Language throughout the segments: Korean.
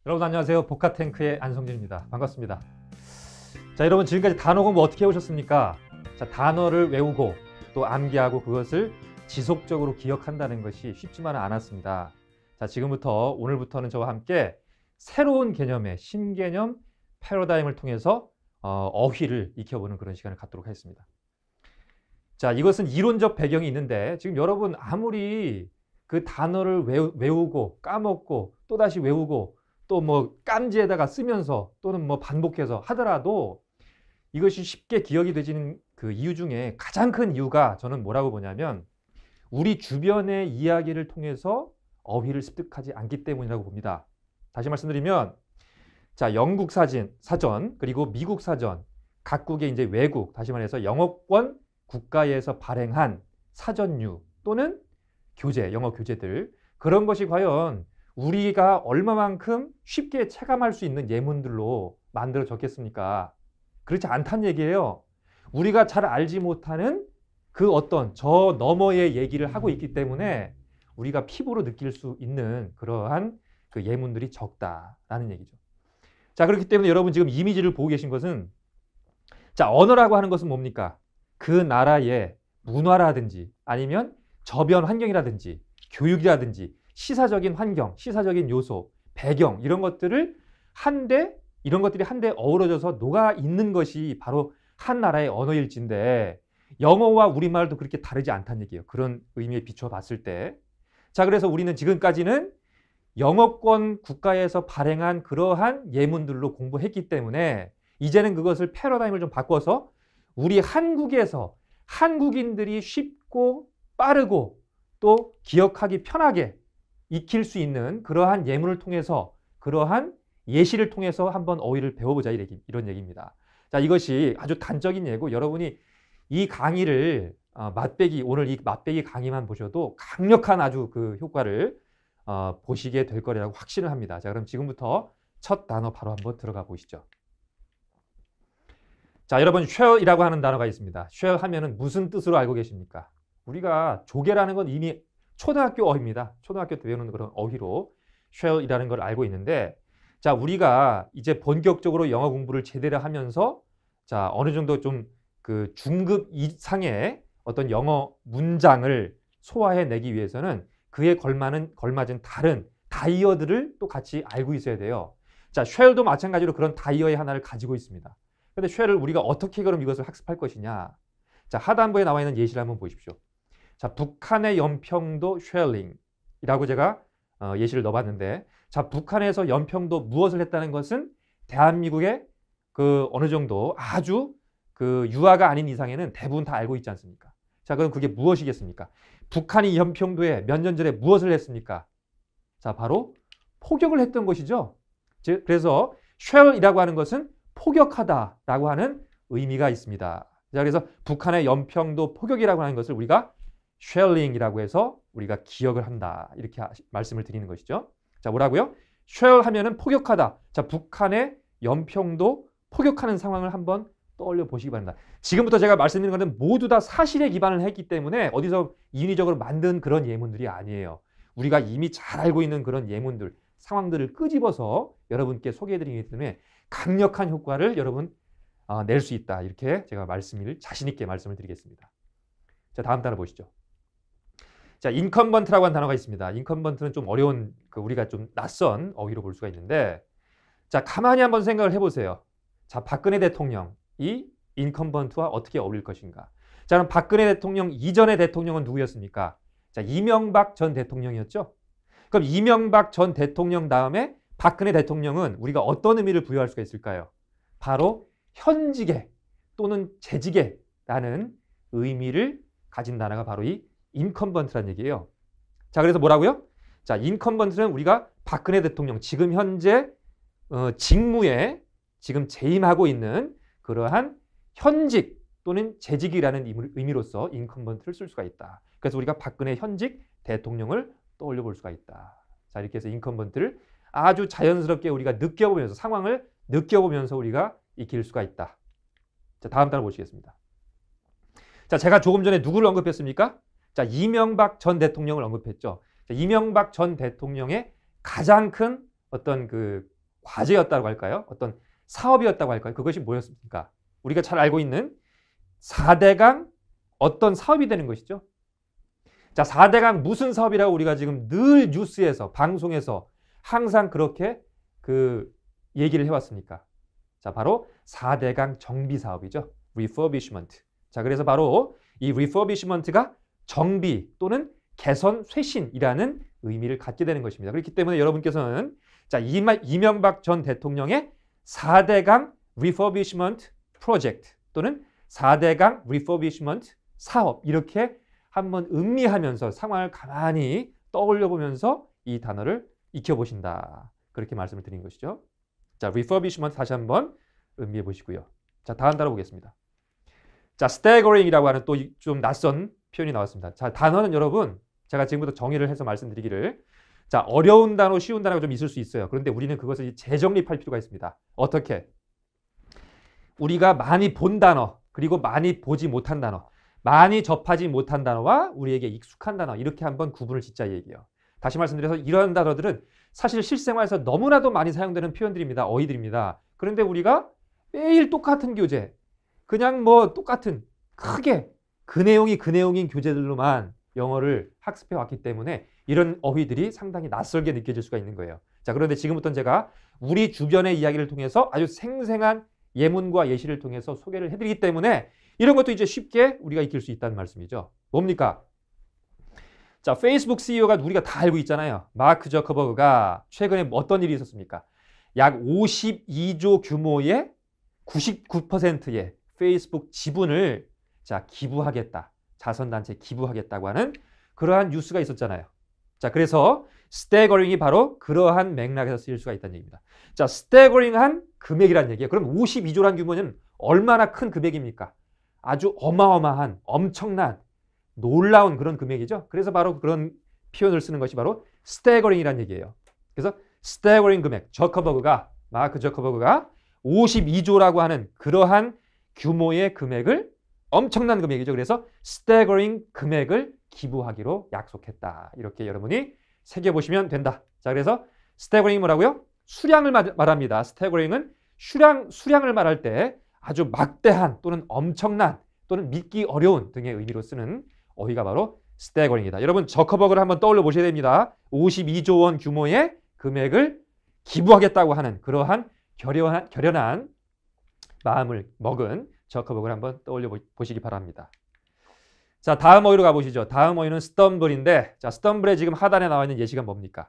여러분 안녕하세요. 복화탱크의 안성진입니다. 반갑습니다. 자, 여러분 지금까지 단어 공부 어떻게 해오셨습니까? 자, 단어를 외우고 또 암기하고 그것을 지속적으로 기억한다는 것이 쉽지만은 않았습니다. 자, 지금부터 오늘부터는 저와 함께 새로운 개념의 신개념 패러다임을 통해서 어휘를 익혀보는 그런 시간을 갖도록 하겠습니다. 자, 이것은 이론적 배경이 있는데 지금 여러분 아무리 그 단어를 외우고 까먹고 또다시 외우고 또 뭐 깜지에다가 쓰면서 또는 뭐 반복해서 하더라도 이것이 쉽게 기억이 되지는 그 이유 중에 가장 큰 이유가 저는 뭐라고 보냐면 우리 주변의 이야기를 통해서 어휘를 습득하지 않기 때문이라고 봅니다. 다시 말씀드리면 자, 영국 사전 그리고 미국 사전 각국의 이제 외국 다시 말해서 영어권 국가에서 발행한 사전류 또는 교재, 영어 교재들 그런 것이 과연 우리가 얼마만큼 쉽게 체감할 수 있는 예문들로 만들어졌겠습니까? 그렇지 않다는 얘기예요. 우리가 잘 알지 못하는 그 어떤 저 너머의 얘기를 하고 있기 때문에 우리가 피부로 느낄 수 있는 그러한 그 예문들이 적다라는 얘기죠. 자, 그렇기 때문에 여러분 지금 이미지를 보고 계신 것은 자, 언어라고 하는 것은 뭡니까? 그 나라의 문화라든지 아니면 저변 환경이라든지 교육이라든지 시사적인 환경, 시사적인 요소, 배경 이런 것들을 이런 것들이 한데 어우러져서 녹아 있는 것이 바로 한 나라의 언어일진데 영어와 우리말도 그렇게 다르지 않다는 얘기예요. 그런 의미에 비춰 봤을 때. 자, 그래서 우리는 지금까지는 영어권 국가에서 발행한 그러한 예문들로 공부했기 때문에 이제는 그것을 패러다임을 좀 바꿔서 우리 한국에서 한국인들이 쉽고 빠르고 또 기억하기 편하게 익힐 수 있는 그러한 예문을 통해서 그러한 예시를 통해서 한번 어휘를 배워보자 이런 얘기입니다. 자, 이것이 아주 단적인 예고 여러분이 이 강의를 오늘 이 맛배기 강의만 보셔도 강력한 아주 그 효과를 보시게 될 거라고 확신을 합니다. 자, 그럼 지금부터 첫 단어 바로 한번 들어가 보시죠. 자, 여러분 share이라고 하는 단어가 있습니다. share 하면은 무슨 뜻으로 알고 계십니까? 우리가 조개라는 건 이미 초등학교 어휘입니다. 초등학교 때 배우는 그런 어휘로 share이라는 걸 알고 있는데 자, 우리가 이제 본격적으로 영어 공부를 제대로 하면서 자, 어느 정도 좀 그 중급 이상의 어떤 영어 문장을 소화해내기 위해서는 그에 걸맞은 다른 다이어들을 또 같이 알고 있어야 돼요. 자, share도 마찬가지로 그런 다이어의 하나를 가지고 있습니다. 근데 share를 우리가 어떻게 그럼 이것을 학습할 것이냐? 자, 하단부에 나와 있는 예시를 한번 보십시오. 자, 북한의 연평도 쉘링이라고 제가 예시를 넣어봤는데 자, 북한에서 연평도 무엇을 했다는 것은 대한민국의 그 어느 정도 아주 그 유아가 아닌 이상에는 대부분 다 알고 있지 않습니까? 자, 그럼 그게 무엇이겠습니까? 북한이 연평도에 몇 년 전에 무엇을 했습니까? 자, 바로 포격을 했던 것이죠. 그래서 쉘이라고 하는 것은 포격하다라고 하는 의미가 있습니다. 자, 그래서 북한의 연평도 포격이라고 하는 것을 우리가 쉘링이라고 해서 우리가 기억을 한다. 이렇게 말씀을 드리는 것이죠. 자, 뭐라고요? 쉘 하면은 포격하다. 자, 북한의 연평도 포격하는 상황을 한번 떠올려 보시기 바랍니다. 지금부터 제가 말씀드리는 것은 모두 다 사실에 기반을 했기 때문에 어디서 인위적으로 만든 그런 예문들이 아니에요. 우리가 이미 잘 알고 있는 그런 예문들, 상황들을 끄집어서 여러분께 소개해드리기 때문에 강력한 효과를 여러분 낼 수 있다. 이렇게 제가 자신 있게 말씀을 드리겠습니다. 자, 다음 단어 보시죠. 자, 인컴번트라고 하는 단어가 있습니다. 인컴번트는 좀 어려운 우리가 좀 낯선 어휘로 볼 수가 있는데 자, 가만히 한번 생각을 해보세요. 자, 박근혜 대통령 이 인컴번트와 어떻게 어울릴 것인가? 자, 그럼 박근혜 대통령 이전의 대통령은 누구였습니까? 자, 이명박 전 대통령이었죠. 그럼 이명박 전 대통령 다음에 박근혜 대통령은 우리가 어떤 의미를 부여할 수가 있을까요? 바로 현직에 또는 재직에라는 의미를 가진 단어가 바로 이 인컴번트란 얘기예요. 자, 그래서 뭐라고요? 자, 인컴번트는 우리가 박근혜 대통령 지금 현재 직무에 지금 재임하고 있는 그러한 현직 또는 재직이라는 의미로서 인컴번트를 쓸 수가 있다. 그래서 우리가 박근혜 현직 대통령을 떠올려 볼 수가 있다. 자, 이렇게 해서 인컴번트를 아주 자연스럽게 우리가 느껴보면서 상황을 느껴보면서 우리가 익힐 수가 있다. 자, 다음 단어 보시겠습니다. 자, 제가 조금 전에 누구를 언급했습니까? 자, 이명박 전 대통령을 언급했죠. 자, 이명박 전 대통령의 가장 큰 어떤 그 과제였다고 할까요? 어떤 사업이었다고 할까요? 그것이 뭐였습니까? 우리가 잘 알고 있는 4대강 어떤 사업이 되는 것이죠. 자, 4대강 무슨 사업이라고 우리가 지금 늘 뉴스에서 방송에서 항상 그렇게 그 얘기를 해왔습니까? 자, 바로 4대강 정비 사업이죠. refurbishment. 자, 그래서 바로 이 refurbishment가 정비 또는 개선, 쇄신이라는 의미를 갖게 되는 것입니다. 그렇기 때문에 여러분께서는 자, 이명박 전 대통령의 4대강 refurbishment project 또는 4대강 refurbishment 사업 이렇게 한번 음미하면서 상황을 가만히 떠올려 보면서 이 단어를 익혀보신다. 그렇게 말씀을 드린 것이죠. 자, refurbishment 다시 한번 음미해 보시고요. 자, 다음 단어 보겠습니다. 자, staggering이라고 하는 또 좀 낯선 표현이 나왔습니다. 자, 단어는 여러분 제가 지금부터 정의를 해서 말씀드리기를 자, 어려운 단어, 쉬운 단어가 좀 있을 수 있어요. 그런데 우리는 그것을 재정립할 필요가 있습니다. 어떻게? 우리가 많이 본 단어, 그리고 많이 보지 못한 단어, 많이 접하지 못한 단어와 우리에게 익숙한 단어 이렇게 한번 구분을 짓자 얘기예요. 다시 말씀드려서 이런 단어들은 사실 실생활에서 너무나도 많이 사용되는 표현들입니다. 어휘들입니다. 그런데 우리가 매일 똑같은 교재, 그냥 뭐 똑같은 크게 그 내용인 교재들로만 영어를 학습해 왔기 때문에 이런 어휘들이 상당히 낯설게 느껴질 수가 있는 거예요. 자, 그런데 지금부터는 제가 우리 주변의 이야기를 통해서 아주 생생한 예문과 예시를 통해서 소개를 해드리기 때문에 이런 것도 이제 쉽게 우리가 익힐 수 있다는 말씀이죠. 뭡니까? 자, 페이스북 CEO가 우리가 다 알고 있잖아요. 마크 저커버그가 최근에 어떤 일이 있었습니까? 약 52조 규모의 99%의 페이스북 지분을 자, 기부하겠다. 자선단체에 기부하겠다고 하는 그러한 뉴스가 있었잖아요. 자, 그래서 스태거링이 바로 그러한 맥락에서 쓰일 수가 있다는 얘기입니다. 자, 스태거링한 금액이라는 얘기예요. 그럼 52조란 규모는 얼마나 큰 금액입니까? 아주 어마어마한, 엄청난, 놀라운 그런 금액이죠. 그래서 바로 그런 표현을 쓰는 것이 바로 스태거링이라는 얘기예요. 그래서 스태거링 금액, 마크 저커버그가 52조라고 하는 그러한 규모의 금액을 엄청난 금액이죠. 그래서 스태거링 금액을 기부하기로 약속했다. 이렇게 여러분이 새겨보시면 된다. 자, 그래서 스태거링이 뭐라고요? 수량을 말합니다. 스태거링은 수량을 말할 때 아주 막대한 또는 엄청난 또는 믿기 어려운 등의 의미로 쓰는 어휘가 바로 스태거링이다. 여러분 저커버그를 한번 떠올려 보셔야 됩니다. 52조 원 규모의 금액을 기부하겠다고 하는 그러한 결연한 마음을 먹은 저커버그를 한번 떠올려 보시기 바랍니다. 자, 다음 어휘로 가보시죠. 다음 어휘는 stumble인데, 자, stumble의 지금 하단에 나와 있는 예시가 뭡니까?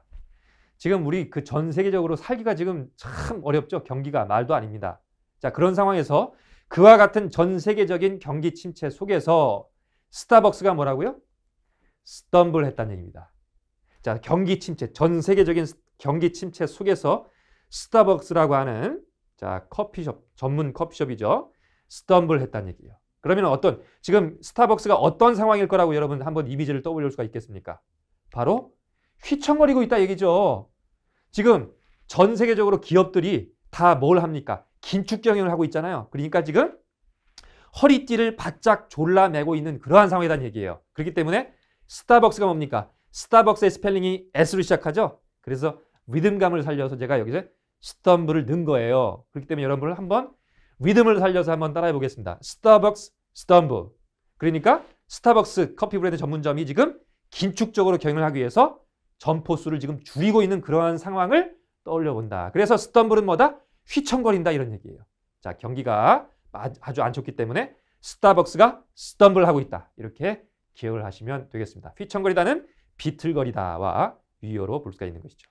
지금 우리 그 전 세계적으로 살기가 지금 참 어렵죠. 경기가 말도 아닙니다. 자, 그런 상황에서 그와 같은 전 세계적인 경기 침체 속에서 스타벅스가 뭐라고요? stumble 했다는 얘기입니다. 자, 경기 침체, 전 세계적인 경기 침체 속에서 스타벅스라고 하는 자, 커피숍, 전문 커피숍이죠. stumble 했다는 얘기예요. 그러면 지금 스타벅스가 어떤 상황일 거라고 여러분 한번 이미지를 떠올릴 수가 있겠습니까? 바로 휘청거리고 있다 얘기죠. 지금 전 세계적으로 기업들이 다 뭘 합니까? 긴축 경영을 하고 있잖아요. 그러니까 지금 허리띠를 바짝 졸라매고 있는 그러한 상황이라는 얘기예요. 그렇기 때문에 스타벅스가 뭡니까? 스타벅스의 스펠링이 S로 시작하죠. 그래서 리듬감을 살려서 제가 여기서 스텀블을 넣은 거예요. 그렇기 때문에 여러분을 한번 리듬을 살려서 한번 따라해 보겠습니다. 스타벅스 스텀블. 그러니까 스타벅스 커피 브랜드 전문점이 지금 긴축적으로 경영을 하기 위해서 점포수를 지금 줄이고 있는 그러한 상황을 떠올려 본다. 그래서 스텀블은 뭐다? 휘청거린다 이런 얘기예요. 자, 경기가 아주 안 좋기 때문에 스타벅스가 스텀블 하고 있다. 이렇게 기억을 하시면 되겠습니다. 휘청거리다는 비틀거리다와 위어로 볼 수가 있는 것이죠.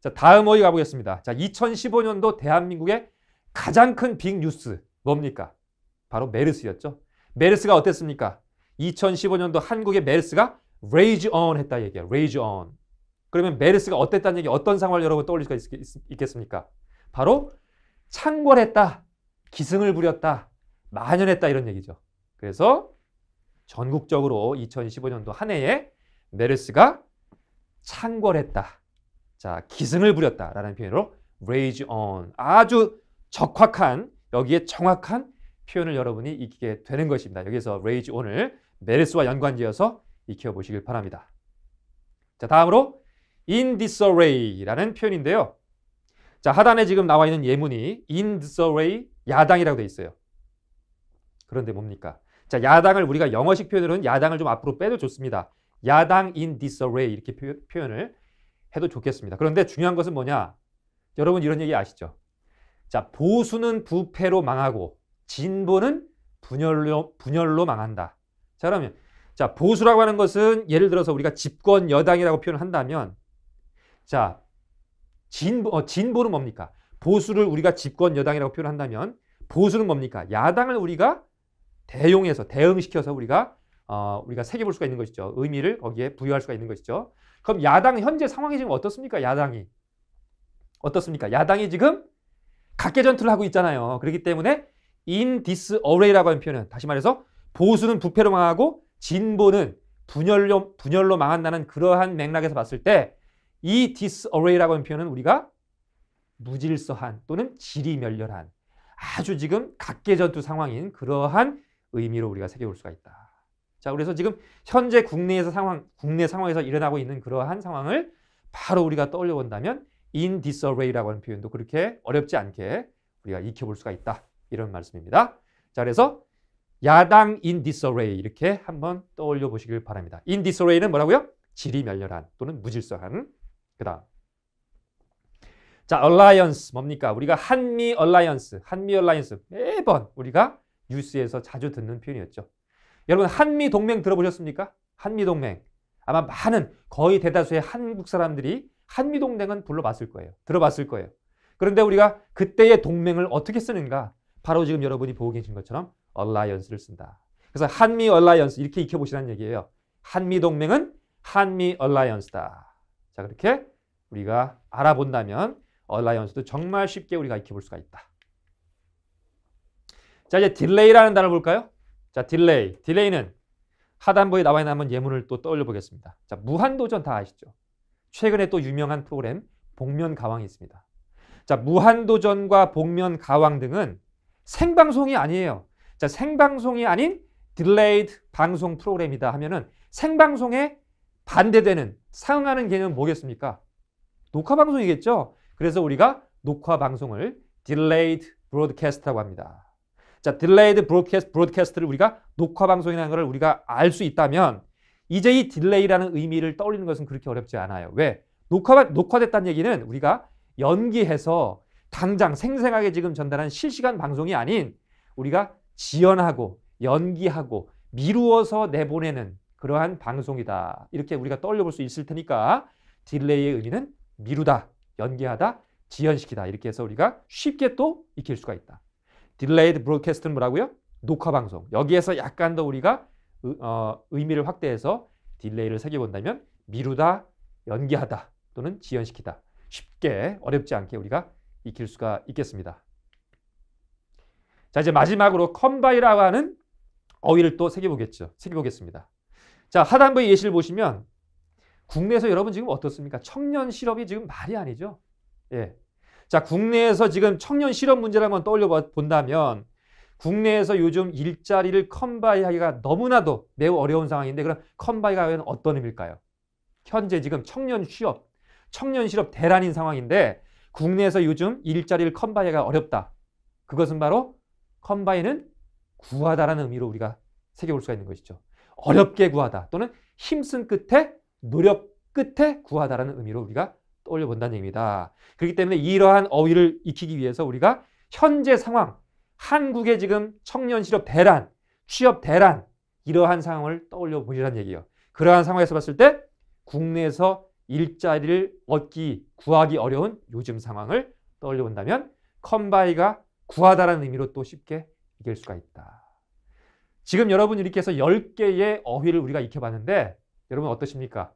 자, 다음 어휘 가보겠습니다. 자, 2015년도 대한민국의 가장 큰 빅뉴스 뭡니까? 바로 메르스였죠. 메르스가 어땠습니까? 2015년도 한국의 메르스가 rage on 했다 얘기예요. rage on. 그러면 메르스가 어땠다는 얘기, 어떤 상황을 여러분 떠올릴 수가 있겠습니까? 바로 창궐했다, 기승을 부렸다, 만연했다 이런 얘기죠. 그래서 전국적으로 2015년도 한 해에 메르스가 창궐했다, 자, 기승을 부렸다라는 표현으로 rage on. 아주 적확한, 여기에 정확한 표현을 여러분이 익히게 되는 것입니다. 여기서 rage on을 메르스와 연관지어서 익혀보시길 바랍니다. 자, 다음으로 in disarray라는 표현인데요. 자, 하단에 지금 나와 있는 예문이 in disarray 야당이라고 되어 있어요. 그런데 뭡니까? 자, 야당을 우리가 영어식 표현으로는 야당을 좀 앞으로 빼도 좋습니다. 야당 in disarray 이렇게 표현을 해도 좋겠습니다. 그런데 중요한 것은 뭐냐? 여러분 이런 얘기 아시죠? 자, 보수는 부패로 망하고 진보는 분열로 망한다. 자, 그러면 자, 보수라고 하는 것은 예를 들어서 우리가 집권 여당이라고 표현을 한다면 자, 진보는 뭡니까? 보수를 우리가 집권 여당이라고 표현한다면 보수는 뭡니까? 야당을 우리가 대응시켜서 우리가 새겨볼 수가 있는 것이죠. 의미를 거기에 부여할 수가 있는 것이죠. 그럼 야당 현재 상황이 지금 어떻습니까? 야당이 어떻습니까? 야당이 지금 각계전투를 하고 있잖아요. 그렇기 때문에 in disarray라고 하는 표현은 다시 말해서 보수는 부패로 망하고 진보는 분열로 망한다는 그러한 맥락에서 봤을 때 이 disarray라고 하는 표현은 우리가 무질서한 또는 지리멸렬한 아주 지금 각계전투 상황인 그러한 의미로 우리가 새겨볼 수가 있다. 자, 그래서 지금 현재 국내 상황에서 일어나고 있는 그러한 상황을 바로 우리가 떠올려 본다면 in disarray라고 하는 표현도 그렇게 어렵지 않게 우리가 익혀볼 수가 있다. 이런 말씀입니다. 자, 그래서 야당 in disarray 이렇게 한번 떠올려 보시길 바랍니다. in disarray는 뭐라고요? 지리멸렬한 또는 무질서한. 그다음 자, alliance 뭡니까? 우리가 한미 alliance 매번 우리가 뉴스에서 자주 듣는 표현이었죠. 여러분 한미 동맹 들어보셨습니까? 한미 동맹. 아마 거의 대다수의 한국 사람들이 한미 동맹은 들어봤을 거예요. 그런데 우리가 그때의 동맹을 어떻게 쓰는가? 바로 지금 여러분이 보고 계신 것처럼 alliance를 쓴다. 그래서 한미 alliance 이렇게 익혀보시라는 얘기예요. 한미 동맹은 한미 alliance다. 자, 그렇게 우리가 알아본다면 alliance도 정말 쉽게 우리가 익혀볼 수가 있다. 자, 이제 delay라는 단어를 볼까요? 자, delay는 하단부에 나와 있는 한번 예문을 또 떠올려 보겠습니다. 자, 무한도전 다 아시죠? 최근에 또 유명한 프로그램 복면가왕이 있습니다. 자, 무한도전과 복면가왕 등은 생방송이 아니에요. 자, 생방송이 아닌 delayed 방송 프로그램이다 하면은 생방송에 반대되는 상응하는 개념은 뭐겠습니까? 녹화 방송이겠죠. 그래서 우리가 녹화 방송을 delayed broadcast라고 합니다. 자, delayed broadcast를 우리가 녹화 방송이라는 것을 우리가 알 수 있다면 이제 이 delay라는 의미를 떠올리는 것은 그렇게 어렵지 않아요. 왜? 녹화됐다는 얘기는 우리가 연기해서 당장 생생하게 지금 전달한 실시간 방송이 아닌 우리가 지연하고 연기하고 미루어서 내보내는 그러한 방송이다. 이렇게 우리가 떠올려 볼 수 있을 테니까 딜레이의 의미는 미루다, 연기하다, 지연시키다. 이렇게 해서 우리가 쉽게 또 익힐 수가 있다. 딜레이드 브로드캐스트는 뭐라고요? 녹화 방송. 여기에서 약간 더 우리가 의미를 확대해서 딜레이를 새겨본다면 미루다, 연기하다 또는 지연시키다. 쉽게 어렵지 않게 우리가 익힐 수가 있겠습니다. 자, 이제 마지막으로 컴바이라고 하는 어휘를 또 새겨보겠습니다. 자, 하단부의 예시를 보시면 국내에서 여러분 지금 어떻습니까? 청년 실업이 지금 말이 아니죠. 예. 자, 국내에서 지금 청년 실업 문제를 한번 떠올려 본다면 국내에서 요즘 일자리를 컴바이하기가 너무나도 매우 어려운 상황인데 그럼 컴바이가 과연 어떤 의미일까요? 현재 지금 청년 실업 대란인 상황인데 국내에서 요즘 일자리를 컴바이하기가 어렵다. 그것은 바로 컴바이는 구하다라는 의미로 우리가 새겨볼 수가 있는 것이죠. 어렵게 구하다 또는 힘쓴 끝에 노력 끝에 구하다라는 의미로 우리가 떠올려 본다는 얘기입니다. 그렇기 때문에 이러한 어휘를 익히기 위해서 우리가 현재 상황, 한국의 지금 청년 실업 대란, 취업 대란 이러한 상황을 떠올려 보시라는 얘기예요. 그러한 상황에서 봤을 때 국내에서 일자리를 구하기 어려운 요즘 상황을 떠올려 본다면 컴바이가 구하다라는 의미로 또 쉽게 이길 수가 있다. 지금 여러분 이렇게 해서 10개의 어휘를 우리가 익혀봤는데 여러분 어떠십니까?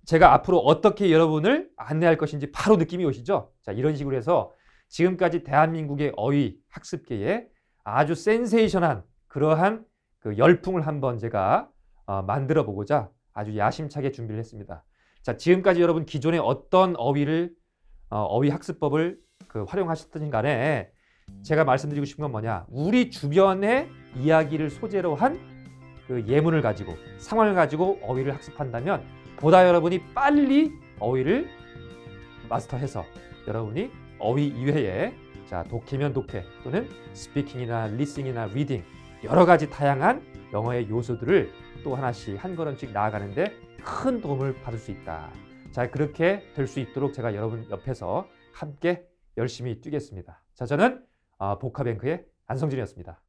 제가 앞으로 어떻게 여러분을 안내할 것인지 바로 느낌이 오시죠? 자, 이런 식으로 해서 지금까지 대한민국의 어휘 학습계에 아주 센세이션한 그러한 그 열풍을 한번 제가 만들어 보고자 아주 야심차게 준비를 했습니다. 자, 지금까지 여러분 기존에 어떤 어휘 학습법을 활용하셨든 간에 제가 말씀드리고 싶은 건 뭐냐? 우리 주변의 이야기를 소재로 한 그 예문을 가지고 상황을 가지고 어휘를 학습한다면 보다 여러분이 빨리 어휘를 마스터해서 여러분이 어휘 이외에 자, 독해면 독해 또는 스피킹이나 리스닝이나 리딩 여러 가지 다양한 영어의 요소들을 또 하나씩 한 걸음씩 나아가는데 큰 도움을 받을 수 있다. 자, 그렇게 될 수 있도록 제가 여러분 옆에서 함께 열심히 뛰겠습니다. 자, 저는 보카뱅크의 안성준이었습니다.